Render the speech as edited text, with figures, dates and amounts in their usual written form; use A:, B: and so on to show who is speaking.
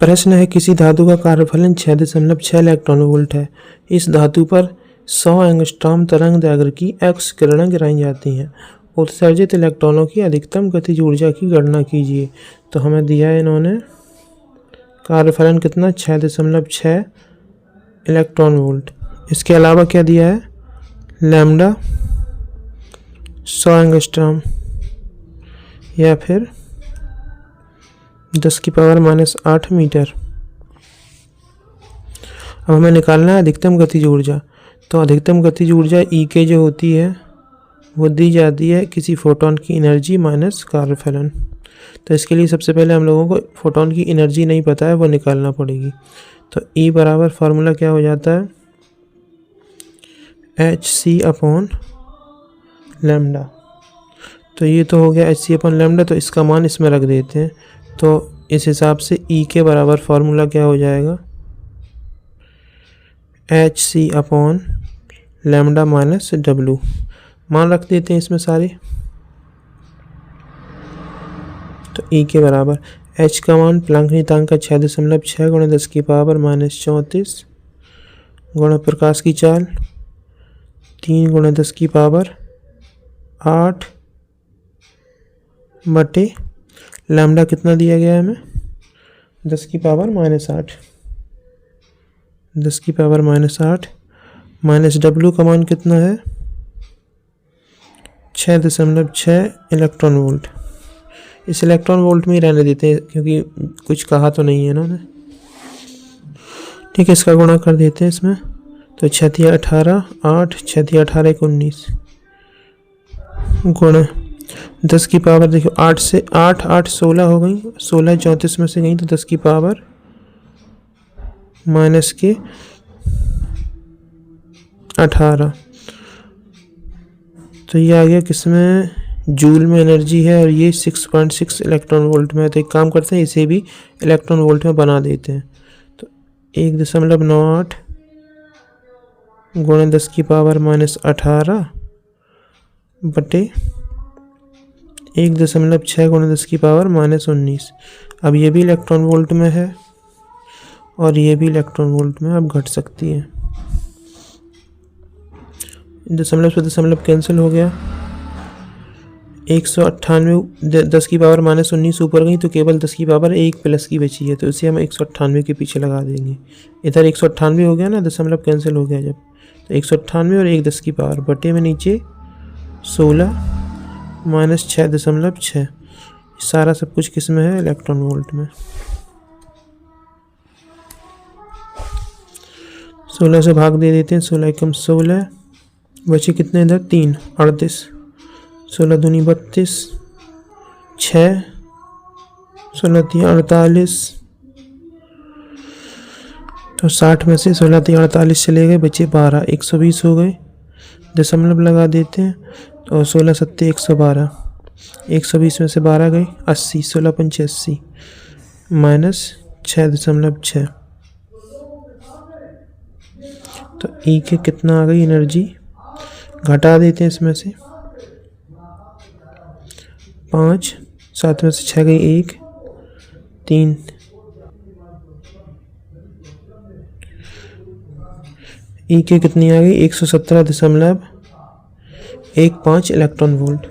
A: प्रश्न है, किसी धातु का कार्यफलन 6.6 इलेक्ट्रॉन वोल्ट है। इस धातु पर 100 एंगस्ट्रॉम तरंग दैर्घ्य की एक्स किरणें गिराई जाती हैं। उत्सर्जित इलेक्ट्रॉनों की अधिकतम गतिज ऊर्जा की गणना कीजिए। तो हमें दिया है इन्होंने कार्यफलन कितना, 6.6 इलेक्ट्रॉन वोल्ट। इसके अलावा क्या दिया है, लैम्डा 100 एंगस्ट्रॉम या फिर 10⁻⁻8 मीटर। अब हमें निकालना है अधिकतम गतिज ऊर्जा। तो अधिकतम गतिज ऊर्जा ई के जो होती है वो दी जाती है किसी फोटोन की एनर्जी माइनस कार्यफलन। तो इसके लिए सबसे पहले हम लोगों को फोटोन की एनर्जी नहीं पता है, वो निकालना पड़ेगी। तो ई बराबर फार्मूला क्या हो जाता है, hc/λ। तो ये तो हो गया hc/λ, तो इसका मान इसमें रख देते हैं। तो इस हिसाब से ई के बराबर फार्मूला क्या हो जाएगा, hc/λ - w। मान रख देते हैं इसमें सारे। तो ई के बराबर h का मान प्लैंक नियतांक का 6.6 × 10⁻⁻34 गुणा प्रकाश की चाल 3 × 10⁻8 बटे लैम्डा कितना दिया गया है हमें, 10⁻⁻8 10⁻⁻8 माइनस डब्ल्यू का मान कितना है, 6.6 इलेक्ट्रॉन वोल्ट। इस इलेक्ट्रॉन वोल्ट में ही रहने देते हैं क्योंकि कुछ कहा तो नहीं है ना उन्होंने। ठीक है, इसका गुणा कर देते हैं इसमें। तो 6 × 18 8 6 × 18 19 गुणा 10 की पावर, देखो 8 से 8 8 16 हो गई, 16 34 में से गई तो 10 की पावर माइनस के 18। तो ये आ गया किसमें, जूल में एनर्जी है, और ये 6.6 इलेक्ट्रॉन वोल्ट में है। तो एक काम करते हैं, इसे भी इलेक्ट्रॉन वोल्ट में बना देते हैं। तो 1.98 गुणा 10 की पावर माइनस 18 बटे 1.6 गुणा 10 की पावर माइनस 19। अब ये भी इलेक्ट्रॉन वोल्ट में है और ये भी इलेक्ट्रॉन वोल्ट में अब घट सकती है। दशमलव से दशमलव कैंसिल हो गया। 198 10 की पावर माइनस 19 ऊपर गई तो केवल 10 की पावर 1 प्लस की बची है, तो इसे हम 198 के पीछे लगा देंगे। इधर 198 हो गया ना, दशमलव कैंसिल हो गया जब, तो 198 और 1 10 की पावर बटे में नीचे 16 माइनस 6.6। सारा सब कुछ किस में है, इलेक्ट्रॉन वोल्ट में। 16 से भाग दे देते हैं, 16 एकम 16 बचे कितने इधर 3 38 16 दूनी 32 6 16 3 48। तो 60 में से 16 3 48 चले गए, बचे 12 120 हो गए। दशमलव लगा देते हैं तो 16 7 112, 120 में से 12 गए 80, 16 5 80 माइनस 6.6। तो ई के कितना आ गई एनर्जी, घटा देते हैं इसमें से 5, 7 में से 6 गई 1 3, ई के कितनी आ गई 117.15 इलेक्ट्रॉन वोल्ट।